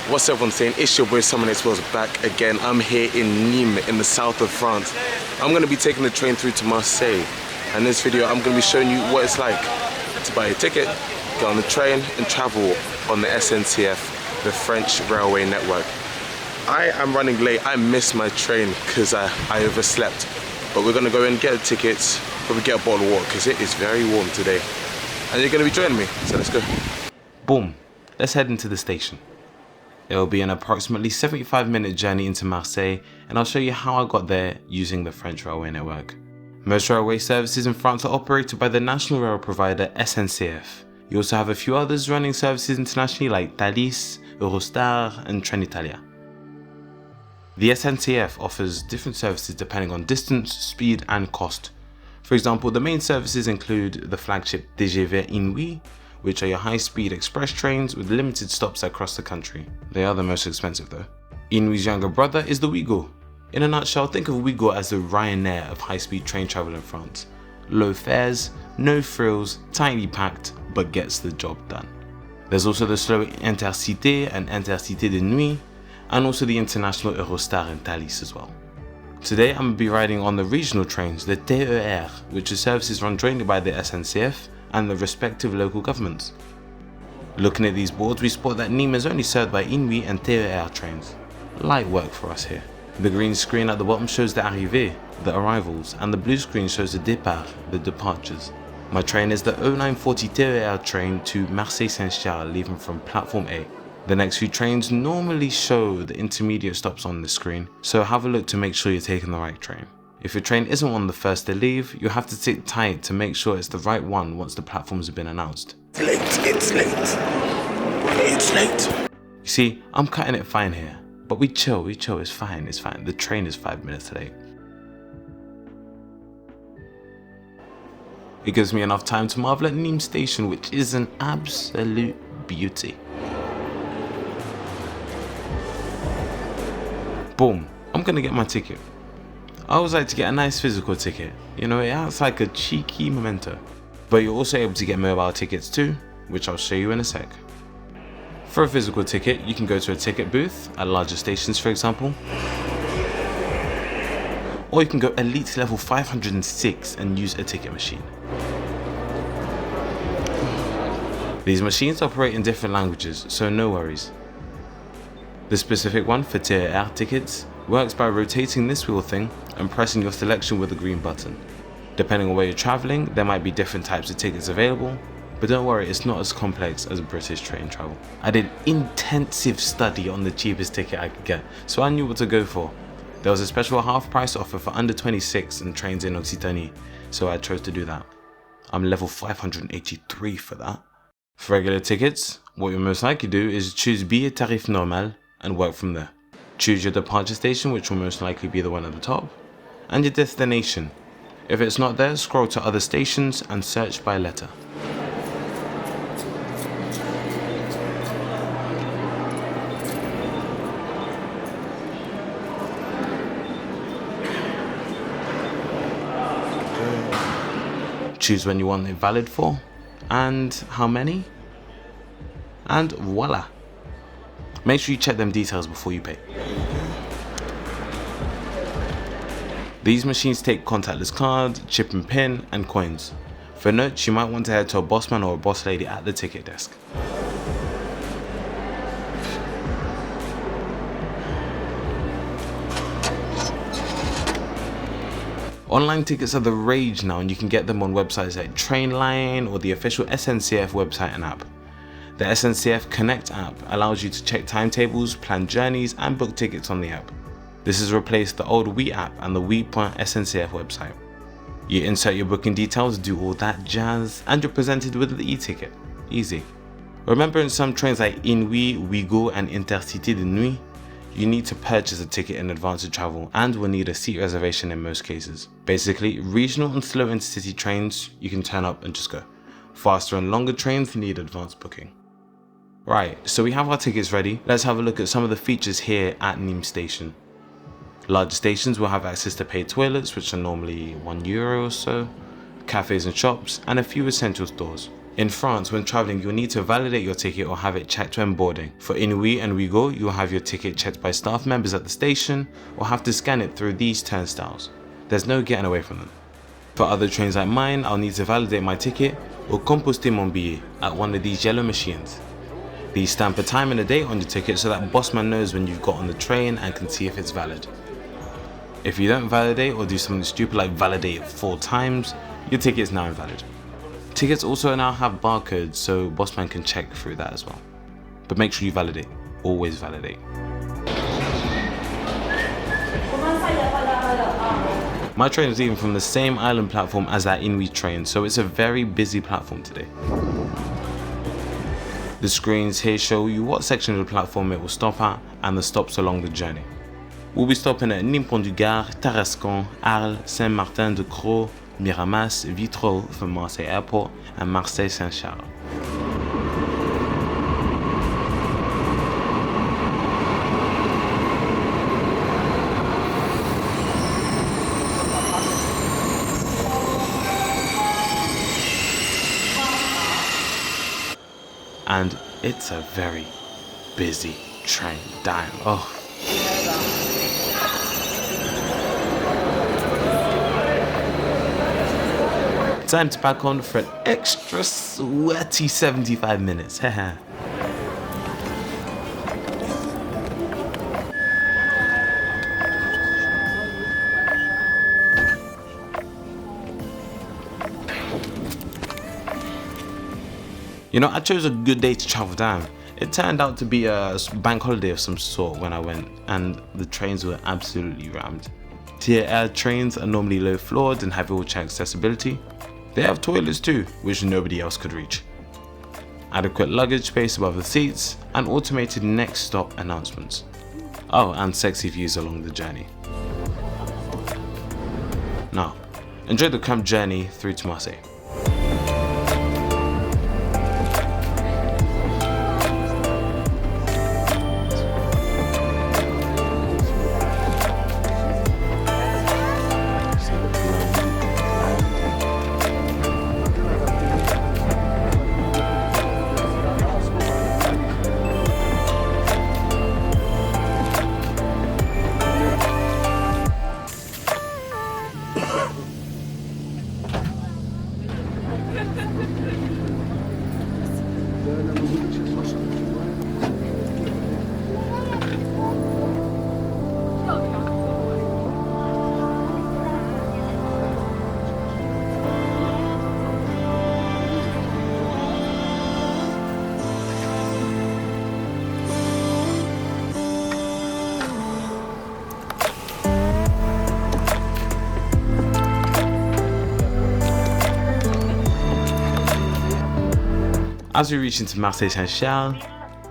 What's everyone saying? It's your boy Summer Explores back again. I'm here in Nimes in the south of France. I'm going to be taking the train through to Marseille. And in this video I'm going to be showing you what it's like to buy a ticket, get on the train and travel on the SNCF, the French railway network. I am running late. I missed my train because I overslept. But we're going to go and get the tickets, probably get a bottle of water because it is very warm today. And you're going to be joining me, so let's go. Boom, let's head into the station. It will be an approximately 75-minute journey into Marseille, and I'll show you how I got there using the French railway network. Most railway services in France are operated by the national rail provider SNCF. You also have a few others running services internationally like Thalys, Eurostar and Trenitalia. The SNCF offers different services depending on distance, speed and cost. For example, the main services include the flagship TGV Inouï, which are your high-speed express trains with limited stops across the country. They are the most expensive though. Inouï's younger brother is the Ouigo. In a nutshell, think of Ouigo as the Ryanair of high-speed train travel in France. Low fares, no frills, tightly packed, but gets the job done. There's also the slow Intercité and Intercité de Nuit, and also the international Eurostar and Thalys as well. Today I'm going to be riding on the regional trains, the TER, which are services run jointly by the SNCF and the respective local governments. Looking at these boards, we spot that Nimes is only served by Inouï and TER trains. Light work for us here. The green screen at the bottom shows the arrivées, the arrivals, and the blue screen shows the départ, the departures. My train is the 0940 TER train to Marseille Saint-Charles, leaving from platform A. The next few trains normally show the intermediate stops on the screen, so have a look to make sure you're taking the right train. If your train isn't one of the first to leave, you'll have to sit tight to make sure it's the right one once the platforms have been announced. It's late. You see, I'm cutting it fine here, but we chill, it's fine. The train is 5 minutes late. It gives me enough time to marvel at Nimes station, which is an absolute beauty. Boom, I'm gonna get my ticket. I always like to get a nice physical ticket, you know, it acts like a cheeky memento. But you're also able to get mobile tickets too, which I'll show you in a sec. For a physical ticket, you can go to a ticket booth at larger stations for example. Or you can go elite level 506 and use a ticket machine. These machines operate in different languages, so no worries. The specific one for TER tickets works by rotating this wheel thing and pressing your selection with the green button. Depending on where you're traveling, there might be different types of tickets available, but don't worry, it's not as complex as British train travel. I did intensive study on the cheapest ticket I could get, so I knew what to go for. There was a special half price offer for under 26 and trains in Occitanie, so I chose to do that. I'm level 583 for that. For regular tickets, what you'll most likely do is choose billet tarif normal and work from there. Choose your departure station, which will most likely be the one at the top, and your destination. If it's not there, scroll to other stations and search by letter. Choose when you want it valid for, and how many, and voila. Make sure you check them details before you pay. These machines take contactless card, chip and pin, and coins. For notes, you might want to head to a boss man or a boss lady at the ticket desk. Online tickets are the rage now, and you can get them on websites like Trainline or the official SNCF website and app. The SNCF Connect app allows you to check timetables, plan journeys and book tickets on the app. This has replaced the old We app and the We.SNCF website. You insert your booking details, do all that jazz, and you're presented with the e-ticket. Easy. Remember, in some trains like Inouï, Ouigo and Intercité de Nuit, you need to purchase a ticket in advance to travel and will need a seat reservation in most cases. Basically, regional and slow intercity trains, you can turn up and just go. Faster and longer trains need advanced booking. Right, so we have our tickets ready. Let's have a look at some of the features here at Nimes station. Larger stations will have access to paid toilets, which are normally €1 or so, cafes and shops, and a few essential stores. In France, when traveling, you'll need to validate your ticket or have it checked when boarding. For Inouï and Ouigo, you'll have your ticket checked by staff members at the station or have to scan it through these turnstiles. There's no getting away from them. For other trains like mine, I'll need to validate my ticket or composter mon billet at one of these yellow machines. These stamp a time and a date on your ticket so that bossman knows when you've got on the train and can see if it's valid. If you don't validate or do something stupid like validate it 4 times, your ticket is now invalid. Tickets also now have barcodes, so bossman can check through that as well. But make sure you validate. Always validate. My train is leaving from the same island platform as that Inouï train, so it's a very busy platform today. The screens here show you what section of the platform it will stop at and the stops along the journey. We'll be stopping at Nimes Pont du Gard, Tarascon, Arles, Saint-Martin-de-Crau, Miramas, Vitrolles for Marseille Airport, and Marseille Saint-Charles. And it's a very busy train. Damn. Oh. Time to pack on for an extra sweaty 75 minutes. You know, I chose a good day to travel down. It turned out to be a bank holiday of some sort when I went, and the trains were absolutely rammed. TER trains are normally low floored and have wheelchair accessibility. They have toilets too, which nobody else could reach. Adequate luggage space above the seats, and automated next stop announcements. Oh, and sexy views along the journey. Now, enjoy the cramped journey through to Marseille. As we reach into Marseille Saint-Charles,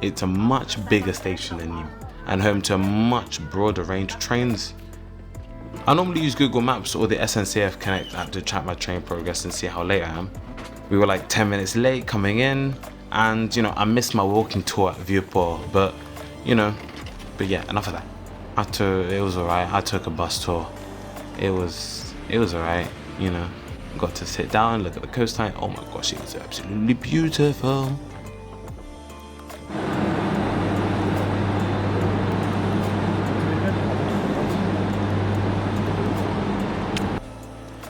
it's a much bigger station than Nimes and home to a much broader range of trains. I normally use Google Maps or the SNCF Connect app to track my train progress and see how late I am. We were like 10 minutes late coming in, and I missed my walking tour at Vieux-Port, but yeah, enough of that. It was alright. I took a bus tour. It was alright, Got to sit down, look at the coastline. Oh my gosh, it was absolutely beautiful.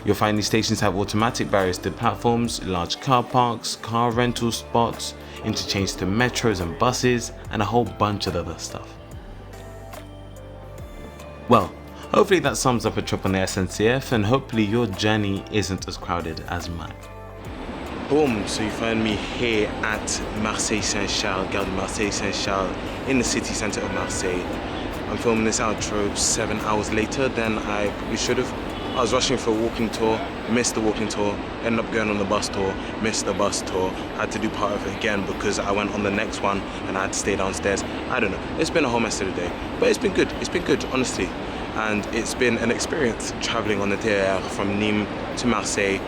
You'll find these stations have automatic barriers to platforms, large car parks, car rental spots, interchange to metros and buses, and a whole bunch of other stuff. Well, hopefully that sums up a trip on the SNCF, and hopefully your journey isn't as crowded as mine. Boom, so you find me here at Marseille Saint-Charles, Gare de Marseille Saint-Charles, in the city centre of Marseille. I'm filming this outro 7 hours later than I probably should have. I was rushing for a walking tour, missed the walking tour, ended up going on the bus tour, missed the bus tour, had to do part of it again because I went on the next one and I had to stay downstairs. I don't know, it's been a whole mess of the day, but it's been good, honestly. And it's been an experience traveling on the TER from Nimes to Marseille,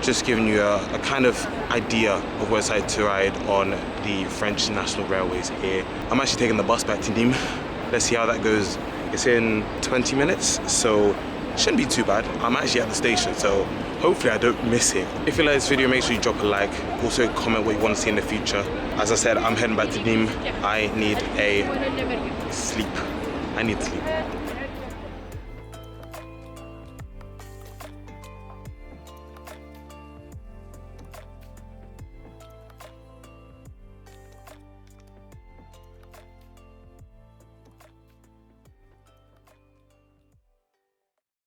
just giving you a kind of idea of what it's like to ride on the French National Railways here. I'm actually taking the bus back to Nimes. Let's see how that goes. It's in 20 minutes, so shouldn't be too bad. I'm actually at the station, so Hopefully I don't miss it. If you like this video, make sure you drop a like. Also comment what you want to see in the future. As I said, I'm heading back to Nimes. I need a sleep. I need sleep.